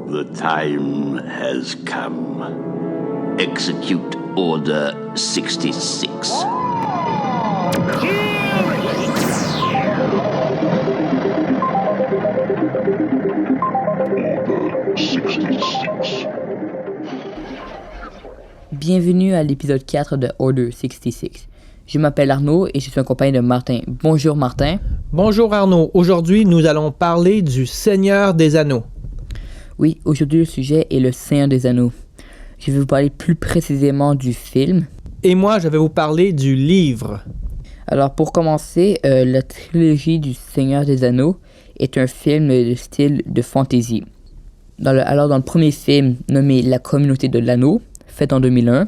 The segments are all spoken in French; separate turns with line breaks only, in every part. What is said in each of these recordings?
The time has come. Execute Order 66.
Bienvenue à l'épisode 4 de Order 66. Je m'appelle Arnaud et je suis accompagné de Martin. Bonjour Martin.
Bonjour Arnaud. Aujourd'hui, nous allons parler du Seigneur des Anneaux.
Oui, aujourd'hui le sujet est le Seigneur des Anneaux. Je vais vous parler plus précisément du film.
Et moi, je vais vous parler du livre.
Alors pour commencer, la trilogie du Seigneur des Anneaux est un film de style de fantasy. Dans le premier film, nommé La Communauté de l'Anneau, fait en 2001,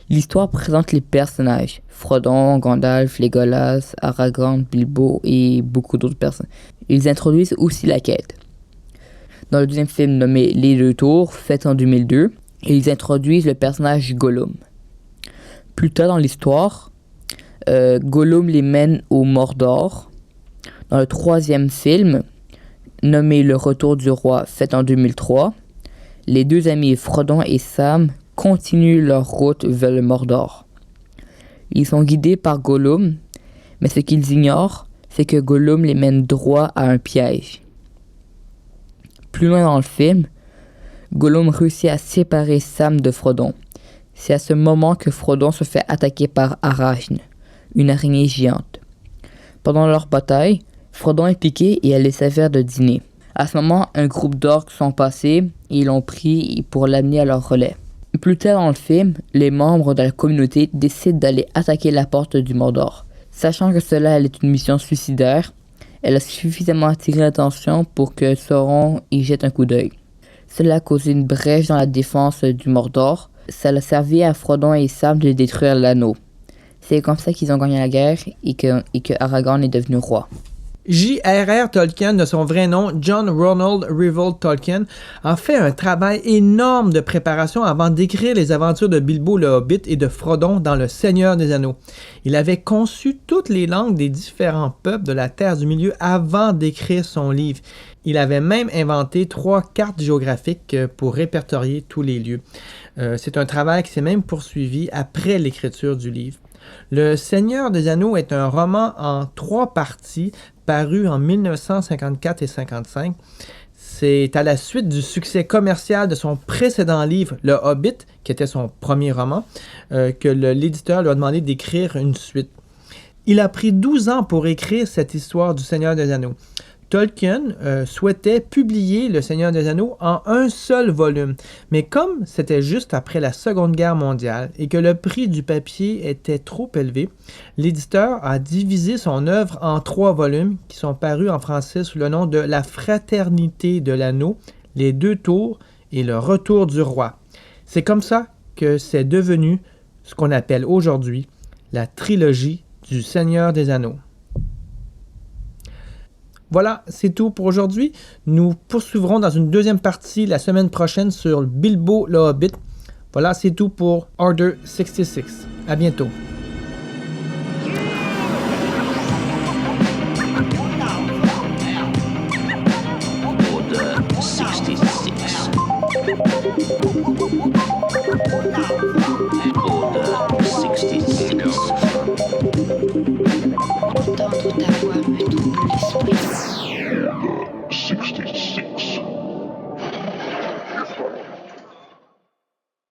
l'histoire présente les personnages, Frodon, Gandalf, Legolas, Aragorn, Bilbo et beaucoup d'autres personnes. Ils introduisent aussi la quête. Dans le deuxième film nommé Les Deux Tours, fait en 2002, ils introduisent le personnage Gollum. Plus tard dans l'histoire, Gollum les mène au Mordor. Dans le troisième film, nommé Le Retour du Roi, fait en 2003, les deux amis Frodon et Sam continuent leur route vers le Mordor. Ils sont guidés par Gollum, mais ce qu'ils ignorent, c'est que Gollum les mène droit à un piège. Plus loin dans le film, Gollum réussit à séparer Sam de Frodon. C'est à ce moment que Frodon se fait attaquer par Arachne, une araignée géante. Pendant leur bataille, Frodon est piqué et elle les sert de dîner. À ce moment, un groupe d'orques sont passés et ils l'ont pris pour l'amener à leur relais. Plus tard dans le film, les membres de la communauté décident d'aller attaquer la porte du Mordor. Sachant que cela est une mission suicidaire, elle a suffisamment attiré l'attention pour que Sauron y jette un coup d'œil. Cela a causé une brèche dans la défense du Mordor. Ça a servi à Frodon et Sam de détruire l'anneau. C'est comme ça qu'ils ont gagné la guerre et que Aragorn est devenu roi.
J.R.R. Tolkien, de son vrai nom, John Ronald Reuel Tolkien, a fait un travail énorme de préparation avant d'écrire les aventures de Bilbo le Hobbit et de Frodon dans Le Seigneur des Anneaux. Il avait conçu toutes les langues des différents peuples de la Terre du Milieu avant d'écrire son livre. Il avait même inventé 3 cartes géographiques pour répertorier tous les lieux. C'est un travail qui s'est même poursuivi après l'écriture du livre. Le Seigneur des Anneaux est un roman en 3 parties paru en 1954 et 1955. C'est à la suite du succès commercial de son précédent livre, Le Hobbit, qui était son premier roman, que l'éditeur lui a demandé d'écrire une suite. Il a pris 12 ans pour écrire cette histoire du Seigneur des Anneaux. Tolkien souhaitait publier Le Seigneur des Anneaux en un seul volume, mais comme c'était juste après la Seconde Guerre mondiale et que le prix du papier était trop élevé, l'éditeur a divisé son œuvre en 3 volumes qui sont parus en français sous le nom de La Fraternité de l'Anneau, Les Deux Tours et Le Retour du Roi. C'est comme ça que c'est devenu ce qu'on appelle aujourd'hui la trilogie du Seigneur des Anneaux. Voilà, c'est tout pour aujourd'hui. Nous poursuivrons dans une deuxième partie la semaine prochaine sur Bilbo le Hobbit. Voilà, c'est tout pour Order 66. À bientôt.
Order 66.